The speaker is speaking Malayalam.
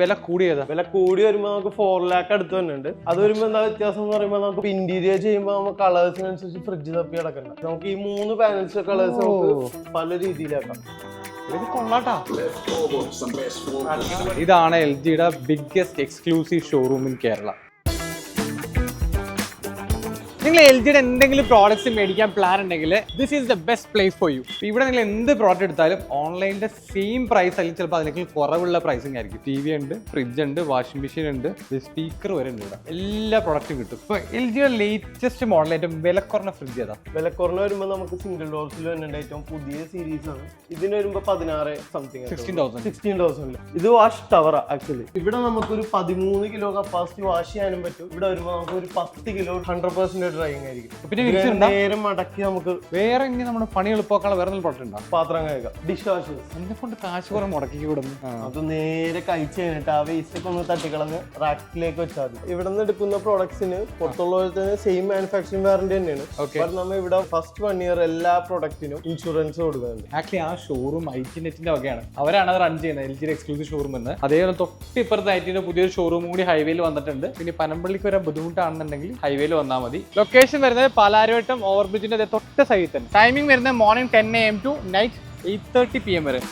വില കൂടിയതാ? വില കൂടി വരുമ്പോൾ നമുക്ക് 4 lakh അടുത്ത് തന്നെയുണ്ട്. അത് വരുമ്പോൾ എന്താ വ്യത്യാസം എന്ന് പറയുമ്പോൾ നമുക്ക് ഇന്റീരിയർ ചെയ്യുമ്പോൾ നമുക്ക് കളേഴ്സിനനുസരിച്ച് ഫ്രിഡ്ജ് തപ്പി കിടക്കണ്ട. നമുക്ക് ഈ 3 പാനൽസ് കളേഴ്സ് നമുക്ക് പല രീതിയിലാക്കാം. ഇത് കൊള്ളാട്ടാ. ഇതാണ് LGയുടെ biggest exclusive showroom in Kerala. നിങ്ങൾ LGയുടെ എന്തെങ്കിലും പ്രോഡക്ട്സ് മേടിക്കാൻ പ്ലാൻ ഉണ്ടെങ്കിൽ this is the best place for you. ഇവിടെ നിങ്ങൾ എന്ത് പ്രോഡക്റ്റ് എടുത്താലും ഓൺലൈനിന്റെ സെയിം പ്രൈസ് അല്ലെങ്കിൽ ചിലപ്പോൾ അതിനേക്കാൾ കുറവുള്ള പ്രൈസിങ് ആയിരിക്കും. TV ഉണ്ട്, ഫ്രിഡ്ജ് ഉണ്ട്, വാഷിംഗ് മെഷീൻ ഉണ്ട്, സ്പീക്കർ വരെ ഉണ്ട്. ഇവിടെ എല്ലാ പ്രോഡക്റ്റും കിട്ടും. ഇപ്പോൾ LGയുടെ ലേറ്റസ്റ്റ് മോഡൽ ഏറ്റവും വില കുറഞ്ഞ ഫ്രിഡ്ജ് ഏതാ? വില കുറഞ്ഞ വരുമ്പോൾ നമുക്ക് സിംഗിൾ ഡോർസിൽ തന്നെ ഏറ്റവും പുതിയ സീരീസ് ആണ്. ഇതിന് വരുമ്പോൾ 16 സംതിങ് 16,000. ഇത് വാഷ് ടവർ ആക്ച്വലി. ഇവിടെ നമുക്കൊരു 13 കിലോ കപ്പാസിറ്റി വാഷ് ചെയ്യാനും പറ്റും. ഇവിടെ വരുമ്പോൾ നമുക്ക് ഒരു 10 കിലോ 100% ഡ്രൈയിങ് ആയിരിക്കും. പിന്നെ നേരം മടക്കി നമുക്ക് വേറെ ഇനി നമ്മുടെ പണി എളുപ്പമാക്കാനുള്ള വേറെ പ്രോഡക്റ്റ് ഉണ്ടോ? പാത്രം കഴുകാം, ഡിഷ് വാഷേഴ്സ്. എന്നെ കൊണ്ട് കാശ് കുറെ മുടക്കി വിടുന്നു. അത് നേരെ കഴിച്ച് കഴിഞ്ഞിട്ട് ആ വേസ്റ്റ് ഒക്കെ ഒന്ന് തട്ടിക്കളഞ്ഞ് റാക്കിലേക്ക് വെച്ചാൽ മതി. ഇവിടെ നിന്ന് എടുക്കുന്ന പ്രോഡക്ട്സിന് പുറത്തുള്ള സെയിം മാനുഫാക്ചറിംഗ് വാറന്റി തന്നെയാണ്. നമ്മൾ ഇവിടെ ഫസ്റ്റ് 1 year എല്ലാ പ്രോഡക്റ്റിനും ഇൻഷുറൻസ് കൊടുക്കുന്നുണ്ട്. ആക്ച്വലി ആ ഷോറൂം IT-നെറ്റിന്റെ വകയാണ്. അവരാണ് അത് റൺ ചെയ്യുന്നത്, LGയുടെ എക്സ്ക്ലൂസീവ് ഷോറൂം എന്ന്. അതേപോലെ തൊട്ടിപ്പുറത്ത് IT-ന്റെ പുതിയൊരു ഷോറൂം കൂടി ഹൈവേയിൽ വന്നിട്ടുണ്ട്. പിന്നെ പനമ്പള്ളിക്ക് വരാൻ ബുദ്ധിമുട്ടാണെന്നുണ്ടെങ്കിൽ ഹൈവേയിൽ വന്നാൽ മതി. ലൊക്കേഷൻ വരുന്നത് പാലാരിവട്ടം ഓവർബ്രിഡ്ജിന്റെ തൊട്ട് സൈഡിൽ തന്നെ. ടൈമിംഗ് വരുന്നത് morning 10 AM to night 8:30 PM വരെ.